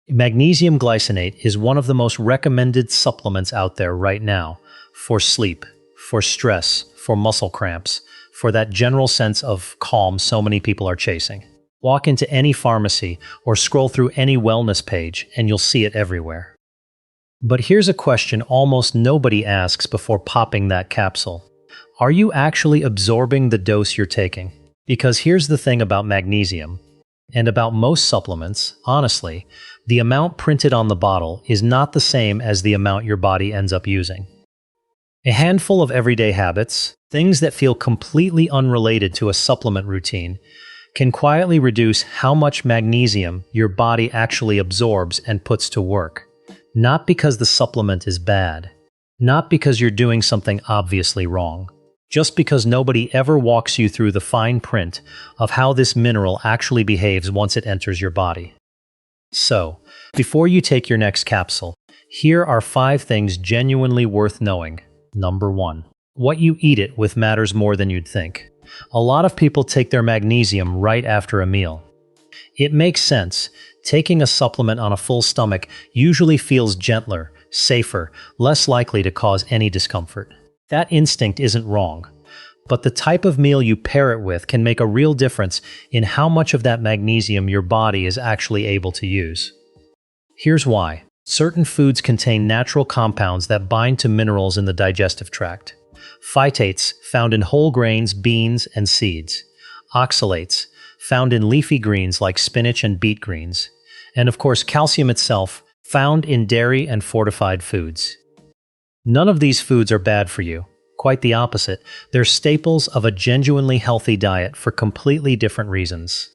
Magnesium glycinate is one of the most recommended supplements out there right now for sleep, for stress, for muscle cramps, for that general sense of calm so many people are chasing. Walk into any pharmacy or scroll through any wellness page and you'll see it everywhere. But here's a question almost nobody asks before popping that capsule. Are you actually absorbing the dose you're taking? Because here's the thing about magnesium, and about most supplements, honestly, the amount printed on the bottle is not the same as the amount your body ends up using. A handful of everyday habits, things that feel completely unrelated to a supplement routine, can quietly reduce how much magnesium your body actually absorbs and puts to work. Not because the supplement is bad, not because you're doing something obviously wrong, just because nobody ever walks you through the fine print of how this mineral actually behaves once it enters your body. So, before you take your next capsule, here are 5 things genuinely worth knowing. Number 1. What you eat it with matters more than you'd think. A lot of people take their magnesium right after a meal. It makes sense. Taking a supplement on a full stomach usually feels gentler, safer, less likely to cause any discomfort. That instinct isn't wrong, but the type of meal you pair it with can make a real difference in how much of that magnesium your body is actually able to use. Here's why. Certain foods contain natural compounds that bind to minerals in the digestive tract. Phytates, found in whole grains, beans, and seeds. Oxalates, found in leafy greens like spinach and beet greens. And of course, calcium itself, found in dairy and fortified foods. None of these foods are bad for you. Quite the opposite. They're staples of a genuinely healthy diet for completely different reasons.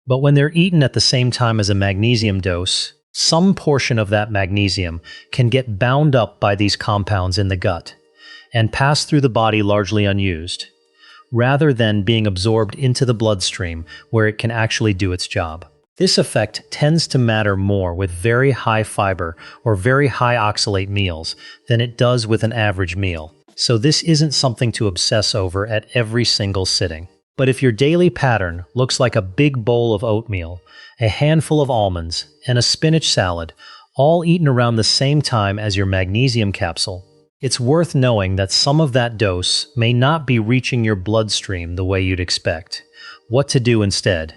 But when they're eaten at the same time as a magnesium dose, some portion of that magnesium can get bound up by these compounds in the gut and pass through the body largely unused, rather than being absorbed into the bloodstream where it can actually do its job. This effect tends to matter more with very high fiber or very high oxalate meals than it does with an average meal. So this isn't something to obsess over at every single sitting. But if your daily pattern looks like a big bowl of oatmeal, a handful of almonds, and a spinach salad, all eaten around the same time as your magnesium capsule, it's worth knowing that some of that dose may not be reaching your bloodstream the way you'd expect. What to do instead?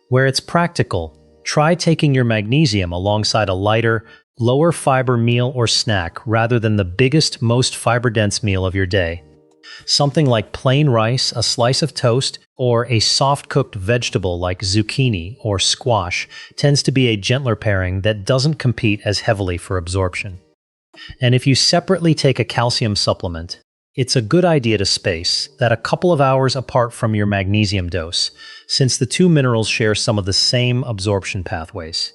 Where it's practical, try taking your magnesium alongside a lighter, lower fiber meal or snack rather than the biggest, most fiber-dense meal of your day. Something like plain rice, a slice of toast, or a soft-cooked vegetable like zucchini or squash tends to be a gentler pairing that doesn't compete as heavily for absorption. And if you separately take a calcium supplement, it's a good idea to space that a couple of hours apart from your magnesium dose, since the two minerals share some of the same absorption pathways.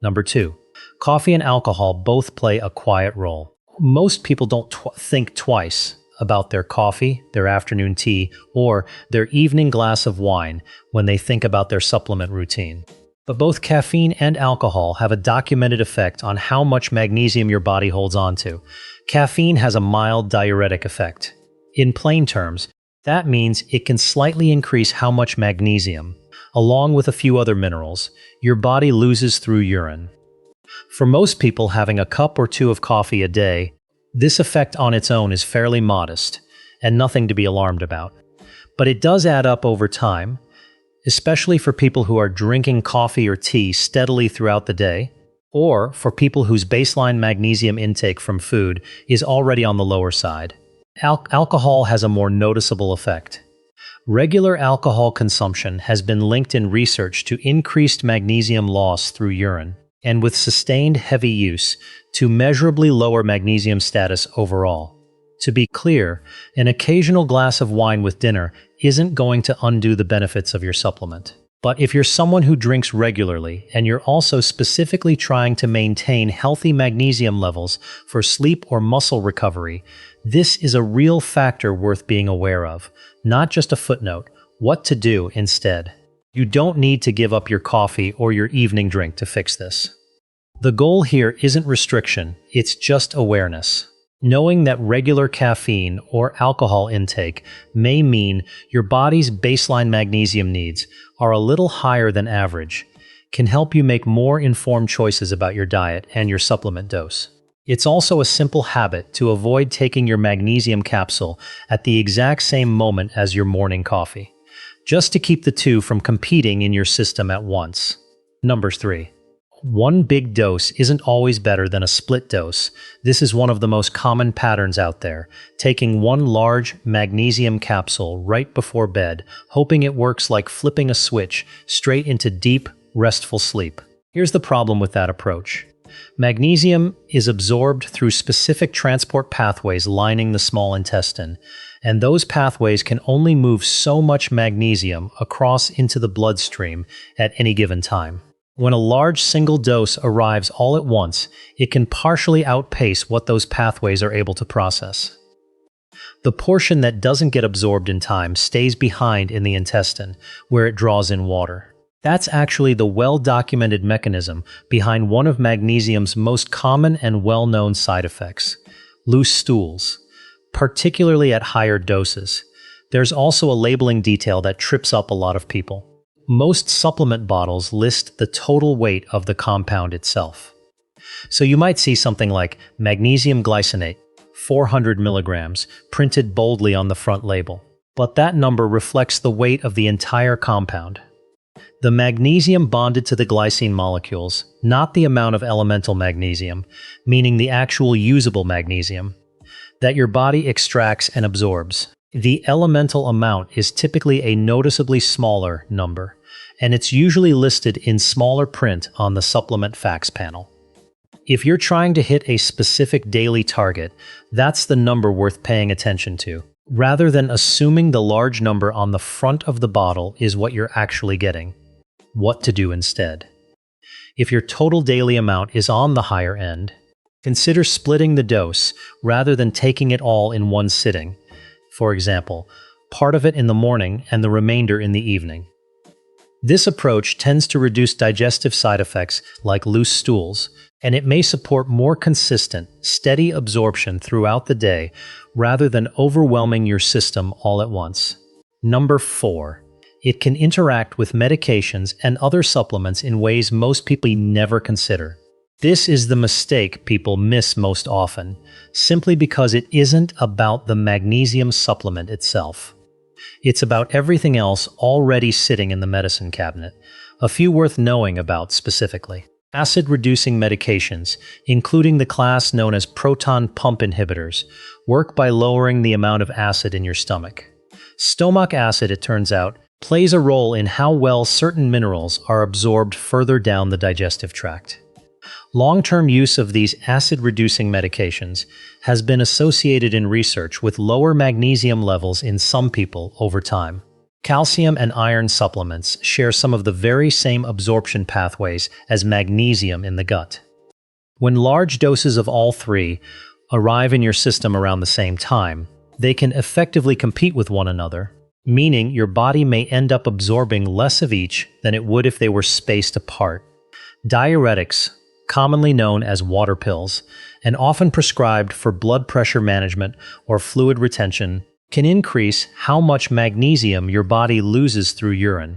Number 2. Coffee and alcohol both play a quiet role. Most people don't think twice about their coffee, their afternoon tea, or their evening glass of wine when they think about their supplement routine. But both caffeine and alcohol have a documented effect on how much magnesium your body holds onto. Caffeine has a mild diuretic effect. In plain terms, that means it can slightly increase how much magnesium, along with a few other minerals, your body loses through urine. For most people, having a cup or 2 of coffee a day, this effect on its own is fairly modest and nothing to be alarmed about. But it does add up over time, especially for people who are drinking coffee or tea steadily throughout the day, or for people whose baseline magnesium intake from food is already on the lower side. Alcohol has a more noticeable effect. Regular alcohol consumption has been linked in research to increased magnesium loss through urine, and with sustained heavy use, to measurably lower magnesium status overall. To be clear, an occasional glass of wine with dinner isn't going to undo the benefits of your supplement. But if you're someone who drinks regularly and you're also specifically trying to maintain healthy magnesium levels for sleep or muscle recovery, this is a real factor worth being aware of, not just a footnote. What to do instead. You don't need to give up your coffee or your evening drink to fix this. The goal here isn't restriction, it's just awareness. Knowing that regular caffeine or alcohol intake may mean your body's baseline magnesium needs are a little higher than average can help you make more informed choices about your diet and your supplement dose. It's also a simple habit to avoid taking your magnesium capsule at the exact same moment as your morning coffee, just to keep the two from competing in your system at once. Number 3. One big dose isn't always better than a split dose. This is one of the most common patterns out there, taking one large magnesium capsule right before bed, hoping it works like flipping a switch straight into deep, restful sleep. Here's the problem with that approach. Magnesium is absorbed through specific transport pathways lining the small intestine, and those pathways can only move so much magnesium across into the bloodstream at any given time. When a large single dose arrives all at once, it can partially outpace what those pathways are able to process. The portion that doesn't get absorbed in time stays behind in the intestine, where it draws in water. That's actually the well-documented mechanism behind one of magnesium's most common and well-known side effects: loose stools, particularly at higher doses. There's also a labeling detail that trips up a lot of people. Most supplement bottles list the total weight of the compound itself. So you might see something like Magnesium Glycinate, 400 milligrams, printed boldly on the front label. But that number reflects the weight of the entire compound. The magnesium bonded to the glycine molecules, not the amount of elemental magnesium, meaning the actual usable magnesium, that your body extracts and absorbs. The elemental amount is typically a noticeably smaller number, and it's usually listed in smaller print on the supplement facts panel. If you're trying to hit a specific daily target, that's the number worth paying attention to, rather than assuming the large number on the front of the bottle is what you're actually getting. What to do instead? If your total daily amount is on the higher end, consider splitting the dose rather than taking it all in one sitting. For example, part of it in the morning and the remainder in the evening. This approach tends to reduce digestive side effects like loose stools, and it may support more consistent, steady absorption throughout the day rather than overwhelming your system all at once. Number 4. It can interact with medications and other supplements in ways most people never consider. This is the mistake people miss most often, simply because it isn't about the magnesium supplement itself. It's about everything else already sitting in the medicine cabinet. A few worth knowing about specifically. Acid-reducing medications, including the class known as proton pump inhibitors, work by lowering the amount of acid in your stomach. Stomach acid, it turns out, plays a role in how well certain minerals are absorbed further down the digestive tract. Long-term use of these acid-reducing medications has been associated in research with lower magnesium levels in some people over time. Calcium and iron supplements share some of the very same absorption pathways as magnesium in the gut. When large doses of all three arrive in your system around the same time, they can effectively compete with one another, meaning your body may end up absorbing less of each than it would if they were spaced apart. Diuretics, commonly known as water pills, and often prescribed for blood pressure management or fluid retention, can increase how much magnesium your body loses through urine,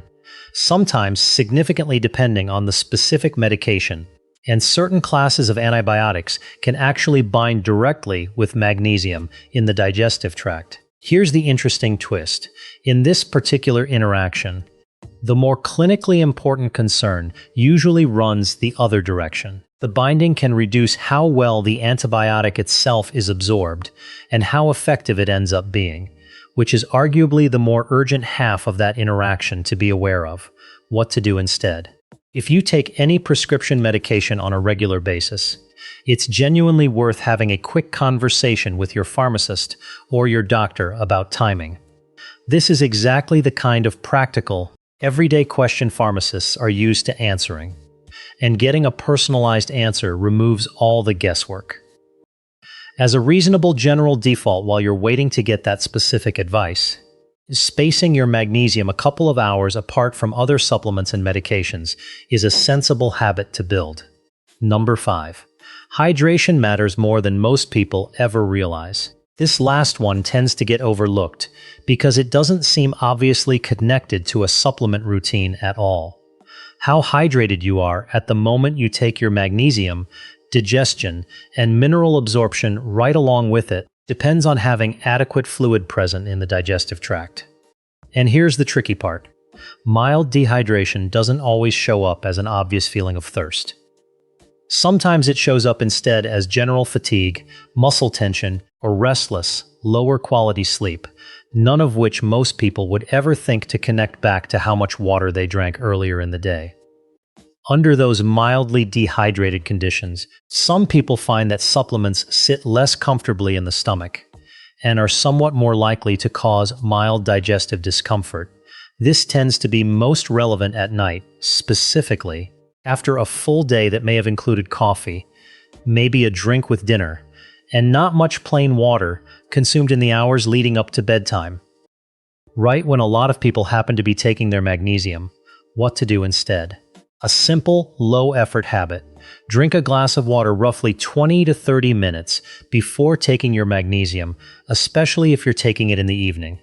sometimes significantly depending on the specific medication, and certain classes of antibiotics can actually bind directly with magnesium in the digestive tract. Here's the interesting twist. In this particular interaction, the more clinically important concern usually runs the other direction. The binding can reduce how well the antibiotic itself is absorbed and how effective it ends up being, which is arguably the more urgent half of that interaction to be aware of. What to do instead. If you take any prescription medication on a regular basis, it's genuinely worth having a quick conversation with your pharmacist or your doctor about timing. This is exactly the kind of practical, everyday question pharmacists are used to answering, and getting a personalized answer removes all the guesswork. As a reasonable general default while you're waiting to get that specific advice, spacing your magnesium a couple of hours apart from other supplements and medications is a sensible habit to build. Number 5. Hydration matters more than most people ever realize. This last one tends to get overlooked because it doesn't seem obviously connected to a supplement routine at all. How hydrated you are at the moment you take your magnesium, digestion, and mineral absorption right along with it depends on having adequate fluid present in the digestive tract. And here's the tricky part. Mild dehydration doesn't always show up as an obvious feeling of thirst. Sometimes it shows up instead as general fatigue, muscle tension, or restless, lower quality sleep, none of which most people would ever think to connect back to how much water they drank earlier in the day. Under those mildly dehydrated conditions, some people find that supplements sit less comfortably in the stomach and are somewhat more likely to cause mild digestive discomfort. This tends to be most relevant at night, specifically after a full day that may have included coffee, maybe a drink with dinner, and not much plain water consumed in the hours leading up to bedtime. Right when a lot of people happen to be taking their magnesium, what to do instead? A simple, low-effort habit. Drink a glass of water roughly 20 to 30 minutes before taking your magnesium, especially if you're taking it in the evening.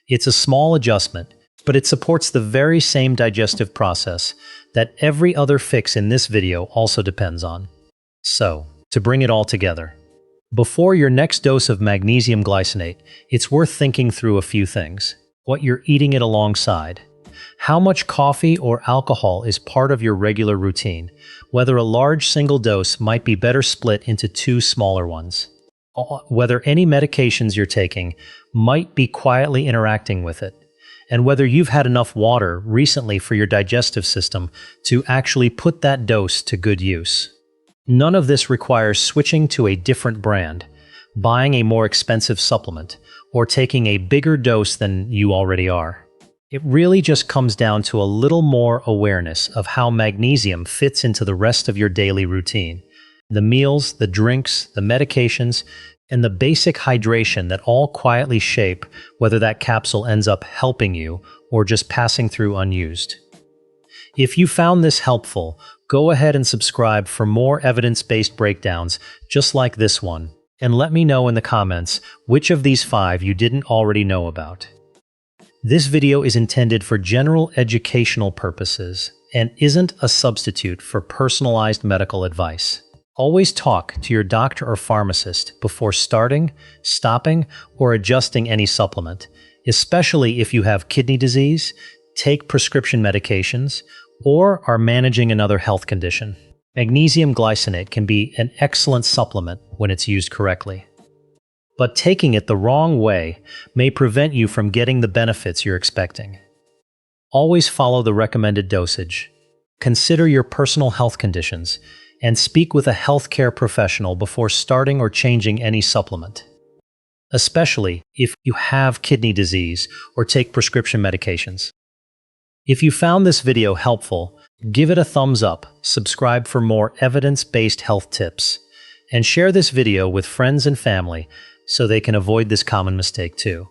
It's a small adjustment, but it supports the very same digestive process that every other fix in this video also depends on. So, to bring it all together, before your next dose of magnesium glycinate, it's worth thinking through a few things. What you're eating it alongside. How much coffee or alcohol is part of your regular routine? Whether a large single dose might be better split into two smaller ones. Whether any medications you're taking might be quietly interacting with it. And whether you've had enough water recently for your digestive system to actually put that dose to good use. None of this requires switching to a different brand, buying a more expensive supplement, or taking a bigger dose than you already are. It really just comes down to a little more awareness of how magnesium fits into the rest of your daily routine. The meals, the drinks, the medications, and the basic hydration that all quietly shape whether that capsule ends up helping you or just passing through unused. If you found this helpful, go ahead and subscribe for more evidence-based breakdowns just like this one, and let me know in the comments which of these 5 you didn't already know about. This video is intended for general educational purposes and isn't a substitute for personalized medical advice. Always talk to your doctor or pharmacist before starting, stopping, or adjusting any supplement, especially if you have kidney disease, take prescription medications, or are managing another health condition. Magnesium glycinate can be an excellent supplement when it's used correctly. But taking it the wrong way may prevent you from getting the benefits you're expecting. Always follow the recommended dosage. Consider your personal health conditions and speak with a healthcare professional before starting or changing any supplement, especially if you have kidney disease or take prescription medications. If you found this video helpful, give it a thumbs up, subscribe for more evidence-based health tips, and share this video with friends and family so they can avoid this common mistake too.